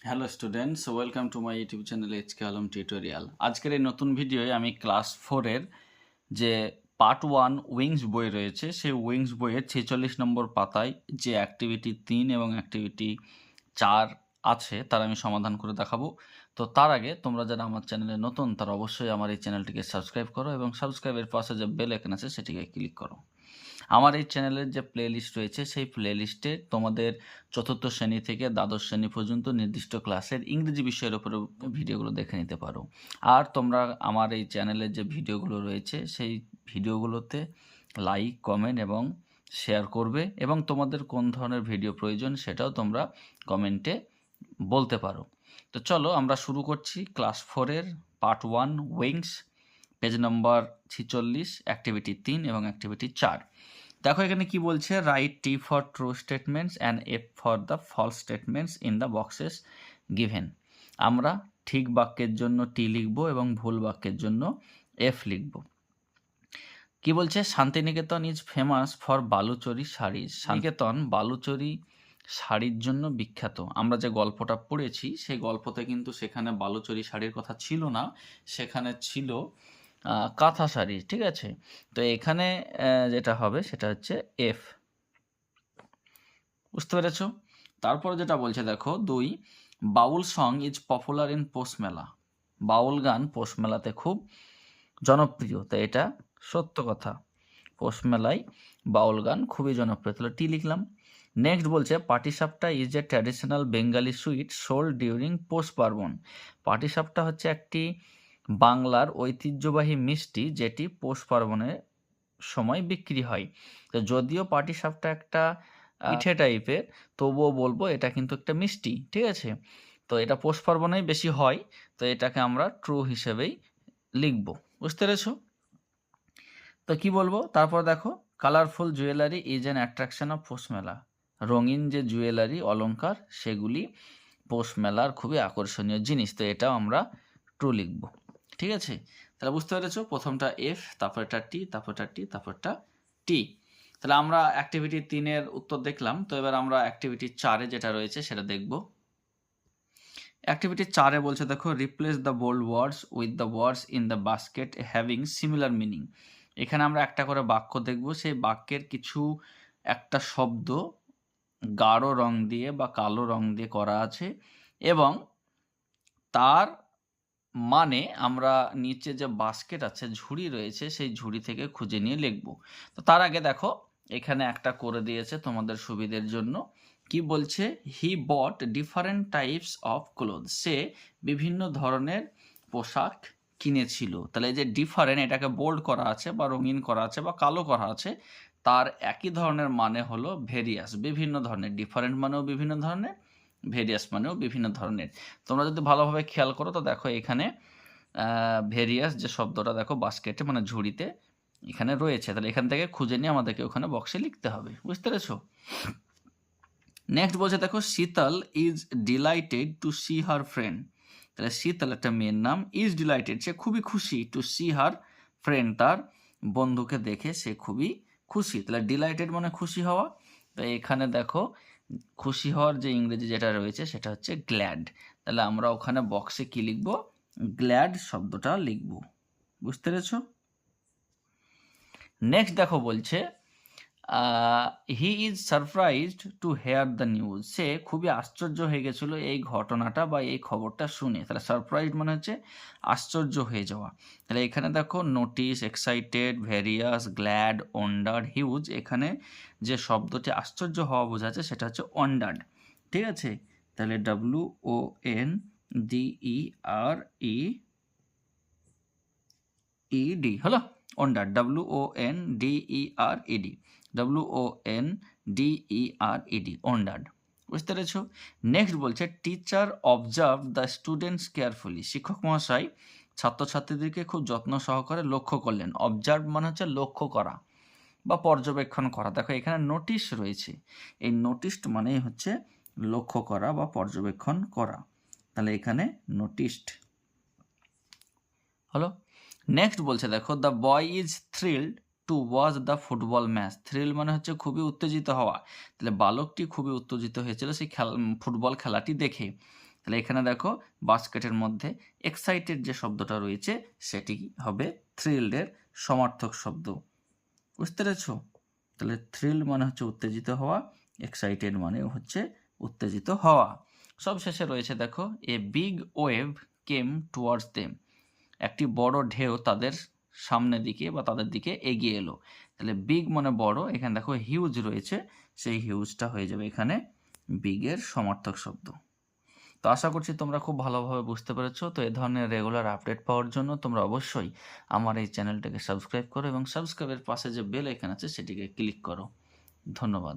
Hello students, welcome to my YouTube channel HK Alam tutorial. আজকের এই নতুন ভিডিওয়ে আমি ক্লাস 4-এর যে পার্ট 1 উইংস বই রয়েছে সেই উইংস বইয়ের 46 নম্বর পাতায় যে অ্যাক্টিভিটি 3 এবং অ্যাক্টিভিটি 4 আছে তার আমি সমাধান করে দেখাবো। তো তার আগে তোমরা যারা আমার চ্যানেলে নতুন তারা অবশ্যই আমার এই চ্যানেলটিকে সাবস্ক্রাইব করো এবং সাবস্ক্রাইবের পাশে যে বেল আইকন আছে সেটিকে ক্লিক করো। আমার এই চ্যানেলের যে প্লে লিস্ট রয়েছে সেই প্লে লিস্টে তোমাদের চতুর্থ শ্রেণী থেকে দ্বাদশ শ্রেণী পর্যন্ত নির্দিষ্ট ক্লাসের ইংরেজি বিষয়ের উপরে ভিডিওগুলো দেখে নিতে পারো। আর তোমরা আমার এই চ্যানেলের যে ভিডিওগুলো রয়েছে সেই ভিডিওগুলোতে লাইক, কমেন্ট এবং শেয়ার করবে এবং তোমাদের কোন ধরনের ভিডিও প্রয়োজন সেটাও তোমরা কমেন্টে বলতে পারো। তো চলো আমরা শুরু করছি ক্লাস 4-এর part 1 wings, page number 46, activity 3 এবং অ্যাক্টিভিটি 4। দেখো এখানে কি বলছে, write T for true statements and F for the false statements in the boxes given. আমরা ঠিক বাক্যের জন্য টি লিখব এবং ভুল বাক্যের জন্য এফ লিখব। কি বলছে, Santiniketan is famous for Baluchari sari. Santiniketan Baluchari শাড়ির জন্য বিখ্যাত। আমরা যে গল্পটা পড়েছি সেই গল্পতে কিন্তু সেখানে বালুচরি শাড়ির কথা ছিল না, সেখানে ছিল কাঁথা শাড়ি। ঠিক আছে, তো এখানে যেটা হবে সেটা হচ্ছে এফ। বুঝতে পেরেছ? তারপরে যেটা বলছে দেখো 2, বাউল সং ইজ পপুলার ইন পৌষ মেলা। বাউল গান পৌষ মেলাতে খুব জনপ্রিয়। তো এটা সত্য কথা, পৌষ মেলায় বাউল গান খুবই জনপ্রিয়। তাহলে টি লিখলাম। নেক্সট বলছে patishapta is a traditional Bengali sweet sold during Poush Parbon. Patishapta হচ্ছে একটি বাংলার ঐতিহ্যবাহী মিষ্টি যেটি পৌষ পার্বণের সময় বিক্রি হয়। তো যদিও পাটিসাপটা একটা পিঠে টাইপের, তবুও বলবো এটা কিন্তু একটা মিষ্টি। ঠিক আছে, তো এটা পৌষ পার্বণেই বেশি হয়, তো এটাকে আমরা ট্রু হিসেবেই লিখব। বুঝতে পেরেছো? তো কি বলবো তারপর দেখো, colourful jewellery is an attraction of Poush Mela. রঙিন যে জুয়েলারি অলংকার সেগুলি পৌষ মেলার খুবই আকর্ষণীয় জিনিস। তো এটাও আমরা ট্রু লিখব। ঠিক আছে, তাহলে বুঝতে পেরেছো, প্রথমটা এফ, তারপরটা টি, তারপরটা টি, তারপরটা টি। তাহলে আমরা অ্যাক্টিভিটি 3-এর উত্তর দেখলাম। তো এবার আমরা অ্যাক্টিভিটি 4-এ যেটা রয়েছে সেটা দেখব। অ্যাক্টিভিটি 4-এ বলছে দেখো, replace the bold words with the words in the basket having similar meaning. এখানে আমরা একটা করে বাক্য দেখব, সেই বাক্যের কিছু একটা শব্দ গাঢ় রং দিয়ে বা কালো রং দিয়ে করা আছে এবং তার মানে আমরা নিচে যে বাস্কেট আছে, ঝুড়ি রয়েছে, সেই ঝুড়ি থেকে খুঁজে নিয়ে লিখব। তো তার আগে দেখো এখানে একটা করে দিয়েছে তোমাদের সুবিধের জন্য। কি বলছে, হি বট ডিফারেন্ট টাইপস অফ ক্লোথ। সে বিভিন্ন ধরনের পোশাক কিনেছিল। তাহলে এই যে ডিফারেন্ট, এটাকে বোল্ড করা আছে বা রঙিন করা আছে বা কালো করা আছে, তার একই ধরনের মানে হলো ভেরিয়াস, বিভিন্ন ধরনের। ডিফারেন্ট মানেও বিভিন্ন ধরনের, ভেরিয়াস মানেও বিভিন্ন ধরনের। তোমরা যদি ভালোভাবে খেয়াল করো তো দেখো এখানে ভেরিয়াস যে শব্দটা দেখো বাস্কেটে মানে ঝুড়িতে এখানে রয়েছে। তাহলে এখান থেকে খুঁজে নিয়ে আমাদেরকে ওখানে বক্সে লিখতে হবে। বুঝতে পেরেছো? নেক্সট বলছে দেখো, Sheetal is delighted to see her friend. তাহলে শীতল একটা মেয়ের নাম, ইজ ডিলাইটেড সে খুবই খুশি, টু সি হার ফ্রেন্ড তার বন্ধুকে দেখে সে খুবই খুশি। তাহলে ডিলাইটেড মানে খুশি হওয়া। তো এখানে দেখো খুশি হওয়ার যে ইংরেজি যেটা রয়েছে সেটা হচ্ছে গ্ল্যাড। তাহলে আমরা ওখানে বক্সে কি লিখব, গ্ল্যাড শব্দটা লিখব। বুঝতে পেরেছো? নেক্সট দেখো বলছে he is surprised to hear the news. সে খুবই আশ্চর্য হয়ে গেছিলো এই ঘটনাটা বা এই খবরটা শুনে। তাহলে সারপ্রাইজড মানে হচ্ছে আশ্চর্য হয়ে যাওয়া। তাহলে এখানে দেখো notice, excited, various, glad, wandered, huge. এখানে যে শব্দটি আশ্চর্য হওয়া বোঝাচ্ছে সেটা হচ্ছে ওয়ান্ডার্ড। ঠিক আছে, তাহলে WONDERED হলো ওয়ান্ডার্ড, WONDERED ওয়ান্ডার্ড। বুঝতে পেরেছ? নেক্সট বলছে teacher observe the students carefully. শিক্ষক মহাশয় ছাত্রছাত্রীদেরকে খুব যত্ন সহকারে লক্ষ্য করলেন। অবজার্ভ মানে হচ্ছে লক্ষ্য করা বা পর্যবেক্ষণ করা। দেখো এখানে নোটিশ রয়েছে, এই নোটিশড মানেই হচ্ছে লক্ষ্য করা বা পর্যবেক্ষণ করা। তাহলে এখানে নোটিশড হলো। নেক্সট বলছে দেখো, the boy is thrilled to watch the football match. Thrill মানে হচ্ছে খুবই উত্তেজিত হওয়া। তাহলে বালকটি খুবই উত্তেজিত হয়েছিল সেই ফুটবল খেলাটি দেখে। তাহলে এখানে দেখো বাস্কেটের মধ্যে এক্সাইটেড যে শব্দটা রয়েছে সেটি হবে থ্রিলডের সমার্থক শব্দ। বুঝতে পেরেছো? তাহলে থ্রিল মানে হচ্ছে উত্তেজিত হওয়া, এক্সাইটেড মানে হচ্ছে উত্তেজিত হওয়া। সব শেষে রয়েছে দেখো a big wave came towards them, একটি বড় ঢেউ তাদের সামনের দিকে বা তাদের দিকে এগিয়ে এলো। তাহলে বিগ মানে বড়, এখানে দেখো হিউজ রয়েছে, সেই হিউজটা হয়ে যাবে এখানে বিগের সমার্থক শব্দ। তো আশা করছি তোমরা খুব ভালোভাবে বুঝতে পেরেছো। তো এই ধরনের রেগুলার আপডেট পাওয়ার জন্য তোমরা অবশ্যই আমার এই চ্যানেলটাকে সাবস্ক্রাইব করো এবং সাবস্ক্রাইবের পাশে যে বেল আইকন আছে সেটিকে ক্লিক করো। ধন্যবাদ।